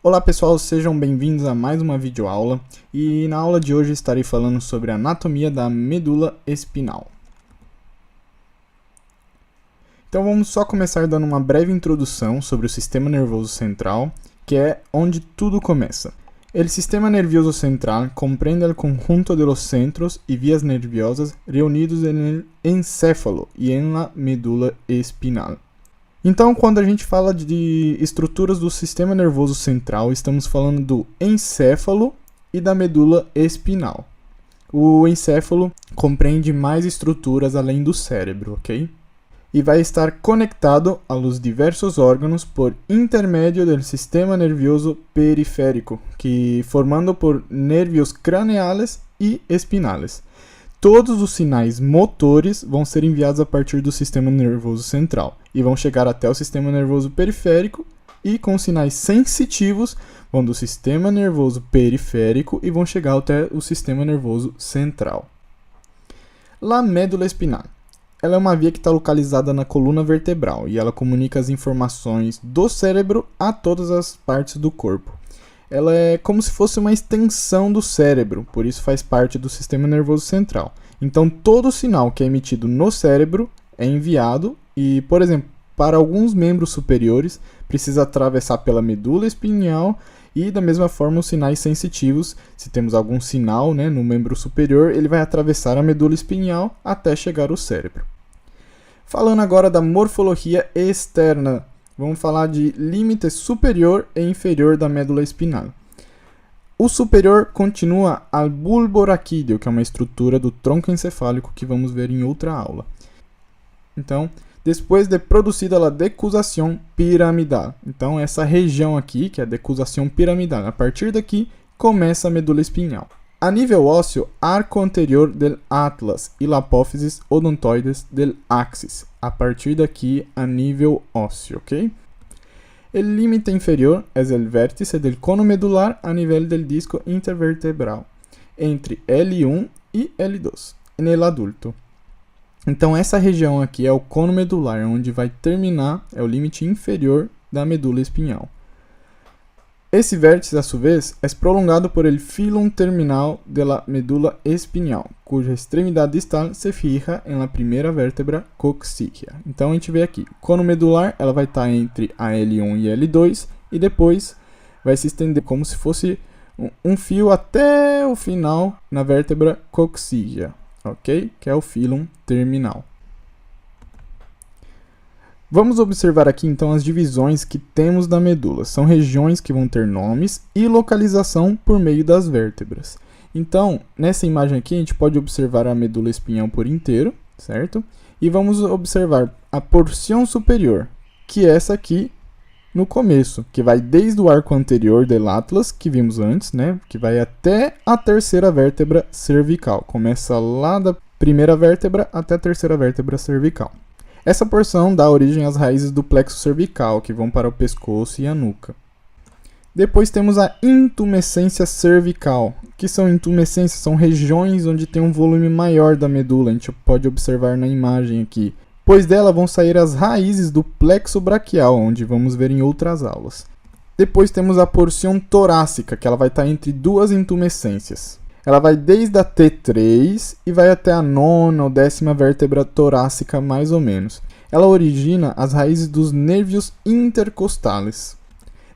Olá pessoal, sejam bem-vindos a mais uma videoaula e na aula de hoje estarei falando sobre a anatomia da medula espinhal. Então vamos só começar dando uma breve introdução sobre o sistema nervoso central, que é onde tudo começa. El sistema nervioso central comprende el conjunto de los centros y vías nerviosas reunidos en el encéfalo y en la medula espinal. Então, quando a gente fala de estruturas do sistema nervoso central, estamos falando do encéfalo e da medula espinal. O encéfalo compreende mais estruturas além do cérebro, ok? E vai estar conectado a los diversos órgãos por intermédio do sistema nervioso periférico, que formando por nervios craneales e espinales. Todos os sinais motores vão ser enviados a partir do sistema nervoso central e vão chegar até o sistema nervoso periférico, e com sinais sensitivos vão do sistema nervoso periférico e vão chegar até o sistema nervoso central. La médula espinal. Ela é uma via que está localizada na coluna vertebral e ela comunica as informações do cérebro a todas as partes do corpo. Ela é como se fosse uma extensão do cérebro, por isso faz parte do sistema nervoso central. Então, todo sinal que é emitido no cérebro é enviado e, por exemplo, para alguns membros superiores, precisa atravessar pela medula espinhal e, da mesma forma, os sinais sensitivos, se temos algum sinal, no membro superior, ele vai atravessar a medula espinhal até chegar ao cérebro. Falando agora da morfologia externa, vamos falar de limite superior e inferior da médula espinal. O superior continua ao bulbo raquídeo, que é uma estrutura do tronco encefálico que vamos ver em outra aula. Então, depois de produzida a decusação piramidal. Então, essa região aqui, que é a decusação piramidal, a partir daqui começa a medula espinhal. A nível ósseo, arco anterior del atlas e la apófisis odontoides del axis. A partir daqui, a nível ósseo, ok? O límite inferior é o vértice del cono medular a nível del disco intervertebral, entre L1 e L2, no adulto. Então, essa região aqui é o cono medular, onde vai terminar, é o limite inferior da medula espinhal. Esse vértice, a sua vez, é prolongado por el filum terminal de la medula espinhal, cuja extremidade distal se fija em la primeira vértebra coxígea. Então, a gente vê aqui, cono medular, ela vai estar entre a L1 e L2, e depois vai se estender como se fosse um fio até o final na vértebra coxígea, ok? Que é o filum terminal. Vamos observar aqui então as divisões que temos da medula. São regiões que vão ter nomes e localização por meio das vértebras. Então, nessa imagem aqui a gente pode observar a medula espinhal por inteiro, certo? E vamos observar a porção superior, que é essa aqui no começo, que vai desde o arco anterior del atlas, que vimos antes, que vai até a terceira vértebra cervical. Começa lá da primeira vértebra até a terceira vértebra cervical. Essa porção dá origem às raízes do plexo cervical, que vão para o pescoço e a nuca. Depois temos a intumescência cervical. O que são intumescências? São regiões onde tem um volume maior da medula, a gente pode observar na imagem aqui. Pois dela vão sair as raízes do plexo braquial, onde vamos ver em outras aulas. Depois temos a porção torácica, que ela vai estar entre duas intumescências. Ela vai desde a T3 e vai até a nona ou 10ª vértebra torácica, mais ou menos. Ela origina as raízes dos nervios intercostales.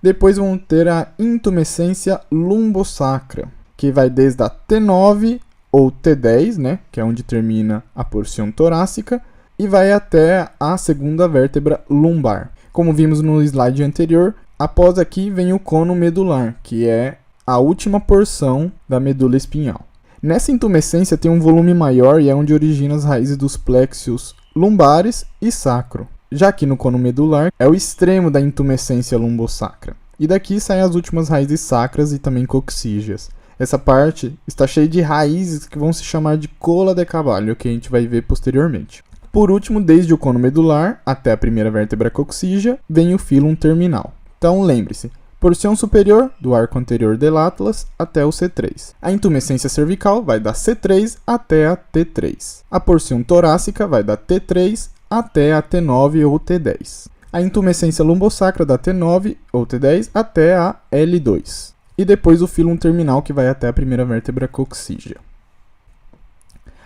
Depois vamos ter a intumescência lumbosacra, que vai desde a T9 ou T10, que é onde termina a porção torácica, e vai até a segunda vértebra lumbar. Como vimos no slide anterior, após aqui vem o cono medular, que é a última porção da medula espinhal. Nessa intumescência tem um volume maior e é onde origina as raízes dos plexos lumbares e sacro. Já aqui no cono medular é o extremo da intumescência lumbosacra. E daqui saem as últimas raízes sacras e também coxígeas. Essa parte está cheia de raízes que vão se chamar de cola de cavallo, que a gente vai ver posteriormente. Por último, desde o cono medular até a primeira vértebra coxígea, vem o filum terminal. Então lembre-se, porção superior do arco anterior del atlas até o C3. A intumescência cervical vai da C3 até a T3. A porção torácica vai da T3 até a T9 ou T10. a intumescência lombosacra da T9 ou T10 até a L2. E depois o fílum terminal que vai até a primeira vértebra coxígea.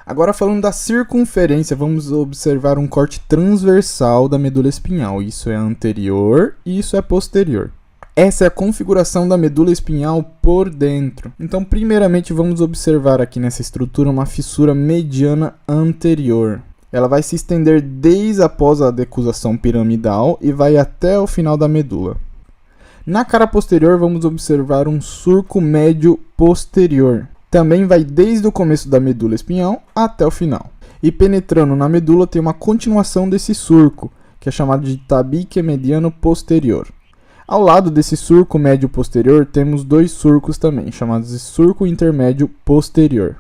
Agora falando da circunferência, vamos observar um corte transversal da medula espinhal. Isso é anterior e isso é posterior. Essa é a configuração da medula espinhal por dentro. Então, primeiramente, vamos observar aqui nessa estrutura uma fissura mediana anterior. Ela vai se estender desde após a decusação piramidal e vai até o final da medula. Na cara posterior, vamos observar um surco médio posterior. Também vai desde o começo da medula espinhal até o final. E penetrando na medula tem uma continuação desse surco, que é chamado de tabique mediano posterior. Ao lado desse surco médio posterior, temos dois surcos também, chamados de surco intermédio posterior,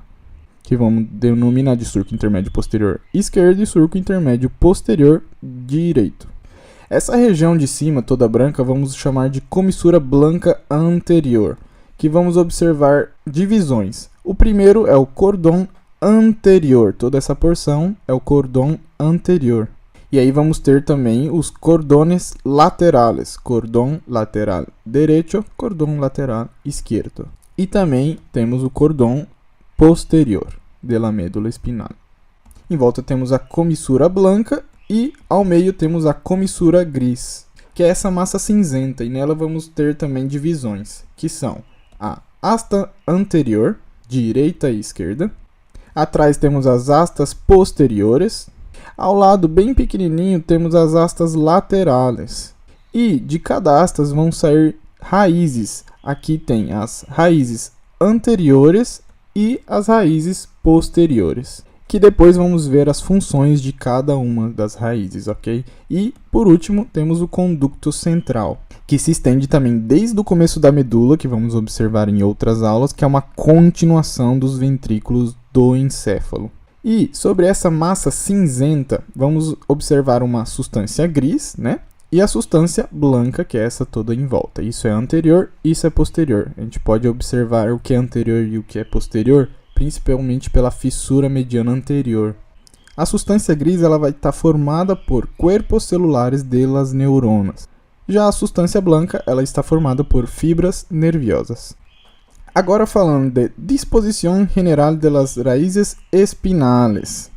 que vamos denominar de surco intermédio posterior esquerdo e surco intermédio posterior direito. Essa região de cima, toda branca, vamos chamar de comissura blanca anterior, que vamos observar divisões. O primeiro é o cordão anterior, toda essa porção é o cordão anterior. E aí vamos ter também os cordones laterales, cordão lateral direito, cordão lateral esquerdo. E também temos o cordão posterior da medula espinal. Em volta temos a comissura branca e ao meio temos a comissura gris, que é essa massa cinzenta, e nela vamos ter também divisões, que são a asta anterior, direita e esquerda. Atrás temos as astas posteriores. Ao lado, bem pequenininho, temos as astas laterales. E de cada astas vão sair raízes. Aqui tem as raízes anteriores e as raízes posteriores, que depois vamos ver as funções de cada uma das raízes, ok? E, por último, temos o conducto central, que se estende também desde o começo da medula, que vamos observar em outras aulas, que é uma continuação dos ventrículos do encéfalo. E sobre essa massa cinzenta, vamos observar uma substância gris, né? E a substância branca, que é essa toda em volta. Isso é anterior, isso é posterior. A gente pode observar o que é anterior e o que é posterior, principalmente pela fissura mediana anterior. A substância gris ela vai estar formada por cuerpos celulares de las neuronas. Já a substância branca ela está formada por fibras nerviosas. Agora falando de disposição general de las raízes espinales.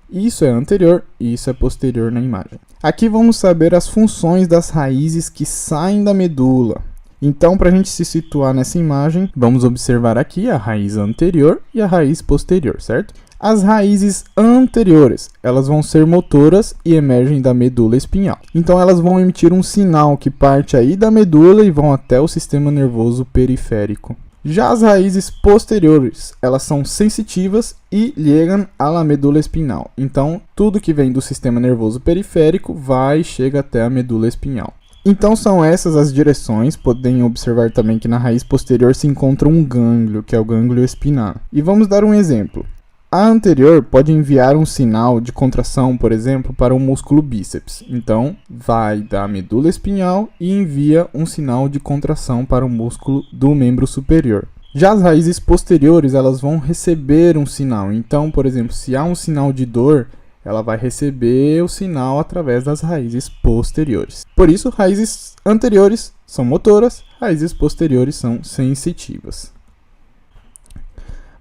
Isso é anterior e isso é posterior na imagem. Aqui vamos saber as funções das raízes que saem da medula. Então, para a gente se situar nessa imagem, vamos observar aqui a raiz anterior e a raiz posterior, certo? As raízes anteriores, elas vão ser motoras e emergem da medula espinhal. Então, elas vão emitir um sinal que parte aí da medula e vão até o sistema nervoso periférico. Já as raízes posteriores, elas são sensitivas e ligam à medula espinal. Então, tudo que vem do sistema nervoso periférico vai e chega até a medula espinhal. Então, são essas as direções. Podem observar também que na raiz posterior se encontra um gânglio, que é o gânglio espinal. E vamos dar um exemplo. A anterior pode enviar um sinal de contração, por exemplo, para o músculo bíceps. Então, vai da medula espinhal e envia um sinal de contração para o músculo do membro superior. Já as raízes posteriores, elas vão receber um sinal. Então, por exemplo, se há um sinal de dor, ela vai receber o sinal através das raízes posteriores. Por isso, raízes anteriores são motoras, raízes posteriores são sensitivas.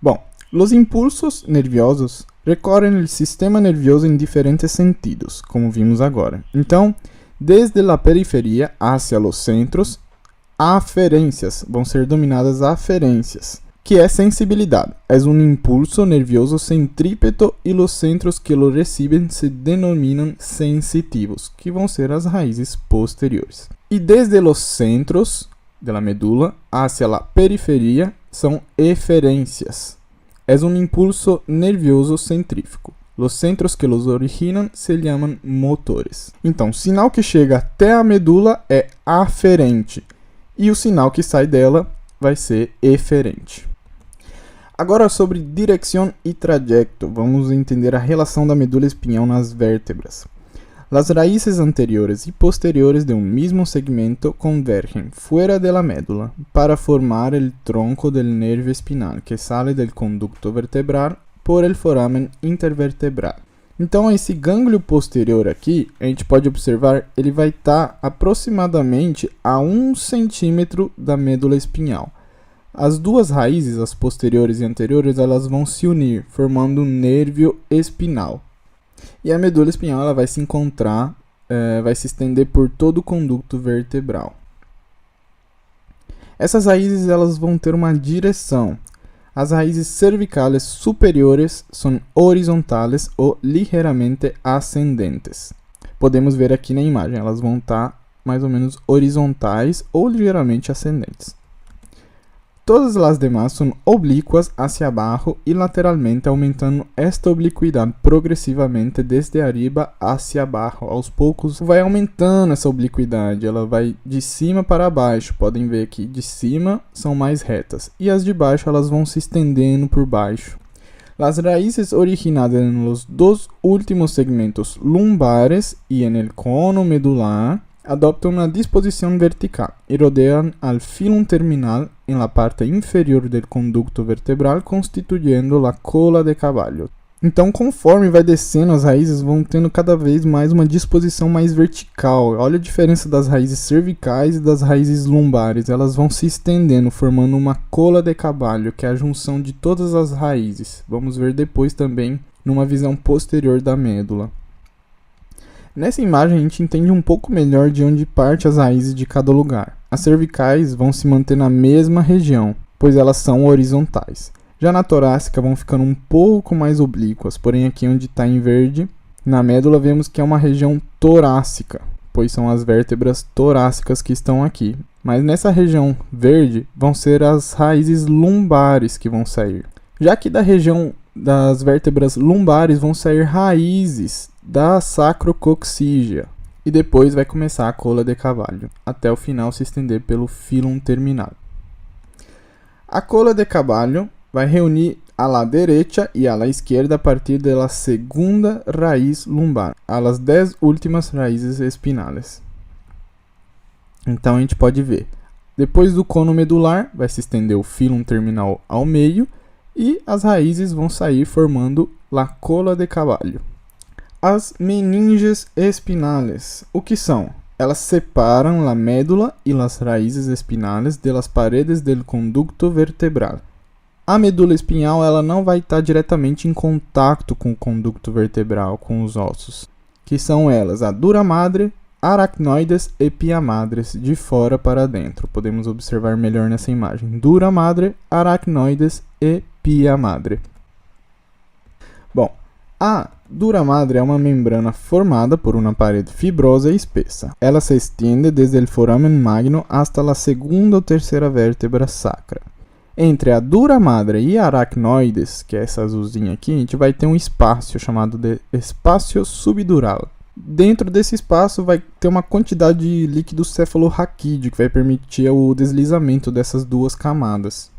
Bom, os impulsos nerviosos recorrem ao sistema nervioso em diferentes sentidos, como vimos agora. Então, desde a periferia hacia os centros, aferências vão ser dominadas aferências, que é sensibilidade. É um impulso nervioso centrípeto e os centros que lo recebem se denominam sensitivos, que vão ser as raízes posteriores. E desde os centros da medula hacia a periferia são eferências. É um impulso nervioso centrífugo. Os centros que los originam se chamam motores. Então, o sinal que chega até a medula é aferente e o sinal que sai dela vai ser eferente. Agora, sobre direção e trajeto, vamos entender a relação da medula espinhal nas vértebras. As raízes anteriores e posteriores de um mesmo segmento convergem fuera de la médula para formar el tronco del nervio espinal que sale del conducto vertebral por el foramen intervertebral. Então esse gânglio posterior aqui, a gente pode observar, ele vai estar aproximadamente a 1 centímetro da medula espinhal. As duas raízes, as posteriores e anteriores, elas vão se unir, formando um nervio espinal. E a medula espinhal ela vai se encontrar, vai se estender por todo o conducto vertebral. Essas raízes elas vão ter uma direção. As raízes cervicales superiores são horizontales ou ligeiramente ascendentes. Podemos ver aqui na imagem, elas vão estar mais ou menos horizontais ou ligeiramente ascendentes. Todas as demás são oblíquas hacia abajo e lateralmente, aumentando esta obliquidade progressivamente desde arriba hacia abajo. Aos poucos vai aumentando essa obliquidade, ela vai de cima para baixo. Podem ver aqui, de cima são mais retas e as de baixo elas vão se estendendo por baixo. Las raíces originadas nos dos últimos segmentos lumbares y en el cono medular adoptam uma disposição vertical e rodeam al filum terminal em la parte inferior del conducto vertebral, constituyendo la cola de caballo. Então, conforme vai descendo, as raízes vão tendo cada vez mais uma disposição mais vertical. Olha a diferença das raízes cervicais e das raízes lumbares. Elas vão se estendendo, formando uma cola de caballo, que é a junção de todas as raízes. Vamos ver depois também numa visão posterior da médula. Nessa imagem a gente entende um pouco melhor de onde parte as raízes de cada lugar. As cervicais vão se manter na mesma região, pois elas são horizontais. Já na torácica vão ficando um pouco mais oblíquas, porém aqui onde está em verde, na médula vemos que é uma região torácica, pois são as vértebras torácicas que estão aqui. Mas nessa região verde vão ser as raízes lumbares que vão sair. Já que da região das vértebras lumbares vão sair raízes da sacrococcígea e depois vai começar a cola de cavallo, até o final se estender pelo filum terminal. A cola de cavallo vai reunir a la derecha e a la izquierda a partir da segunda raiz lumbar, a las 10 últimas raízes espinales. Então a gente pode ver, depois do cono medular vai se estender o filum terminal ao meio e as raízes vão sair formando la cola de cavallo. As meninges espinales, o que são? Elas separam a médula e as raízes espinales de las paredes del conducto vertebral. A medula espinhal ela não vai estar diretamente em contato com o conducto vertebral, com os ossos, que são elas a dura madre, aracnoides e pia madres, de fora para dentro. Podemos observar melhor nessa imagem. Dura madre, aracnoides e pia madre. Bom, a dura madre é uma membrana formada por uma parede fibrosa e espessa. Ela se estende desde o foramen magno hasta a segunda ou terceira vértebra sacra. Entre a dura madre e a aracnoides, que é essa azulzinha aqui, a gente vai ter um espaço chamado de espaço subdural. Dentro desse espaço vai ter uma quantidade de líquido cefalorraquídeo que vai permitir o deslizamento dessas duas camadas.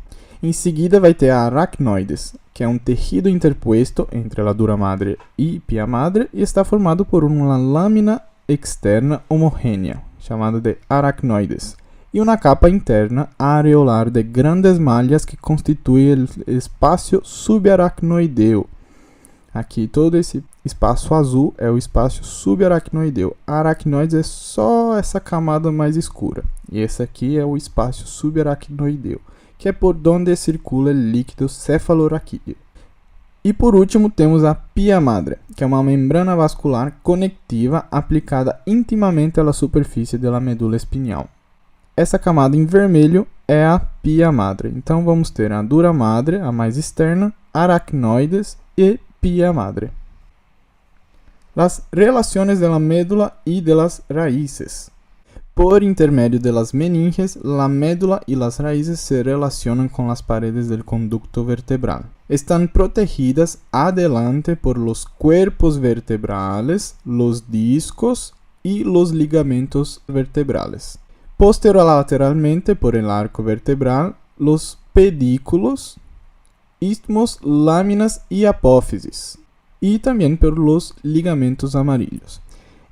Em seguida vai ter a aracnoides, que é um tecido interpuesto entre a dura madre e pia madre e está formado por uma lâmina externa homogênea, chamada de aracnoides, e uma capa interna areolar de grandes malhas que constitui o espaço subaracnoideo. Aqui todo esse espaço azul é o espaço subaracnoideo. A aracnoides é só essa camada mais escura. E esse aqui é o espaço subaracnoideo, que é por onde circula o líquido cefalorraquídeo. E por último temos a pia madre, que é uma membrana vascular conectiva aplicada intimamente à superfície da medula espinhal. Essa camada em vermelho é a pia madre. Então vamos ter a dura madre, a mais externa, aracnoides e pia madre. Las relaciones de la médula y de las raíces. Por intermedio de las meninges, la médula y las raíces se relacionan con las paredes del conducto vertebral. Están protegidas adelante por los cuerpos vertebrales, los discos y los ligamentos vertebrales. Posterolateralmente por el arco vertebral, los pedículos, istmos, láminas y apófisis, y también por los ligamentos amarillos.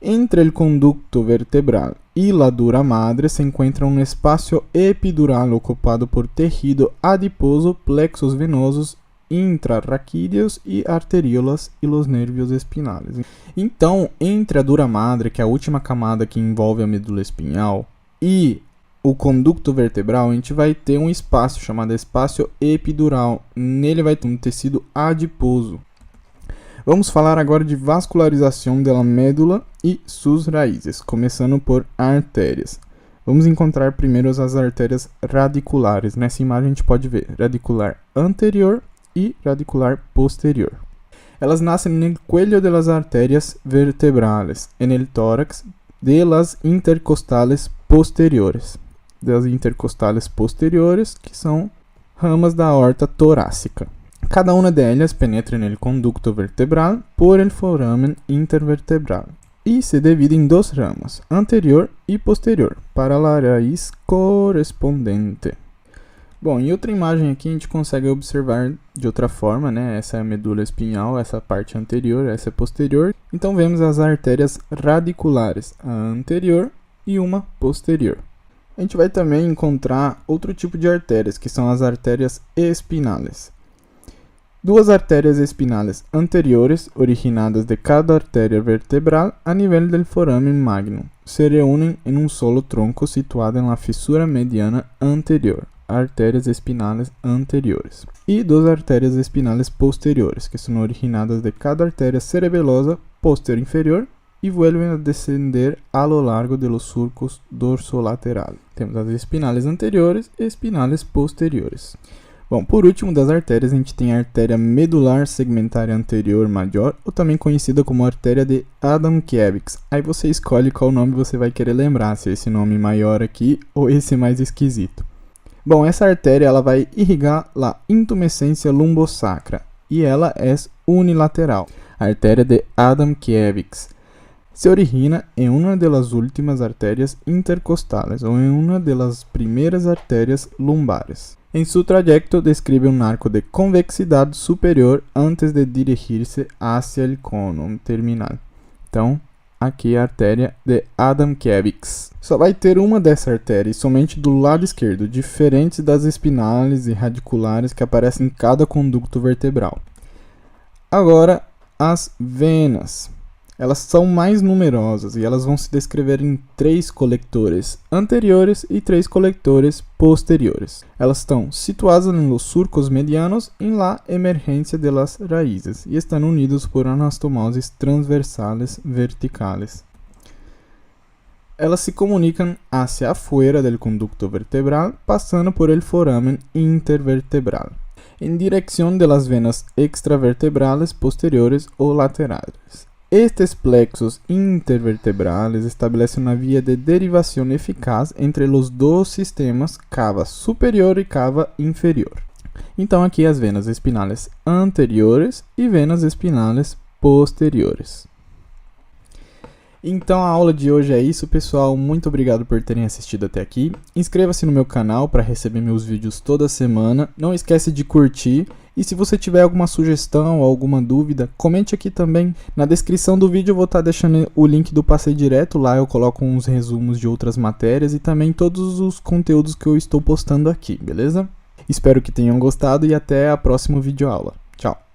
Entre el conducto vertebral y la dura madre se encuentra un espacio epidural ocupado por tejido adiposo, plexos venosos intrarraquídeos e arteríolas e los nervios espinales. Então, entre a dura madre, que é a última camada que envolve a medula espinhal, e o conducto vertebral, a gente vai ter um espaço chamado espaço epidural. Nele vai ter um tecido adiposo. Vamos falar agora de vascularização da médula e suas raízes, começando por artérias. Vamos encontrar primeiro as artérias radiculares. Nessa imagem a gente pode ver radicular anterior e radicular posterior. Elas nascem no cuello de las arterias vertebrales, en el tórax de las intercostales posteriores. Das intercostales posteriores, que são ramas da aorta torácica. Cada uma delas penetra no conducto vertebral por el foramen intervertebral e se divide em duas ramas, anterior e posterior, para a raiz correspondente. Bom, em outra imagem aqui a gente consegue observar de outra forma, né? Essa é a medula espinhal, essa parte anterior, essa é posterior. Então vemos as artérias radiculares, a anterior e uma posterior. A gente vai também encontrar outro tipo de artérias, que são as artérias espinales. Duas artérias espinales anteriores, originadas de cada artéria vertebral a nível del foramen magnum, se reúnem em um solo tronco situado na fissura mediana anterior, artérias espinales anteriores. E duas artérias espinales posteriores, que são originadas de cada artéria cerebelosa posterior inferior e vuelven a descender a lo largo de los surcos dorsolateral. Temos as espinales anteriores e espinales posteriores. Bom, por último das artérias, a gente tem a artéria medular segmentária anterior maior, ou também conhecida como artéria de Adam-Kiewicz. Aí você escolhe qual nome você vai querer lembrar, se é esse nome maior aqui ou esse mais esquisito. Bom, essa artéria ela vai irrigar a intumescência lumbosacra, e ela é unilateral. A artéria de Adam-Kiewicz se origina em uma das últimas artérias intercostales, ou em uma das primeiras artérias lumbares. Em seu trayecto, descreve um arco de convexidade superior antes de dirigir-se hacia el cono terminal. Então, aqui a artéria de Adam-Kiewicz. Só vai ter uma dessa artéria, somente do lado esquerdo, diferente das espinales e radiculares que aparecem em cada conducto vertebral. Agora, as venas. Elas são mais numerosas e elas vão se descrever em 3 colectores anteriores e 3 colectores posteriores. Elas estão situadas nos surcos medianos em la emergência de las raízes e estão unidos por anastomoses transversales verticales. Elas se comunicam hacia afuera del conducto vertebral, passando por el foramen intervertebral, em direção de las venas extravertebrales posteriores ou laterais. Estes plexos intervertebrales estabelecem uma via de derivação eficaz entre os dois sistemas cava superior e cava inferior. Então aqui as venas espinales anteriores e venas espinales posteriores. Então a aula de hoje é isso, pessoal. Muito obrigado por terem assistido até aqui. Inscreva-se no meu canal para receber meus vídeos toda semana. Não esquece de curtir. E se você tiver alguma sugestão ou alguma dúvida, comente aqui também. Na descrição do vídeo eu vou estar deixando o link do Passeio Direto. Lá eu coloco uns resumos de outras matérias e também todos os conteúdos que eu estou postando aqui, beleza? Espero que tenham gostado e até a próxima videoaula. Tchau!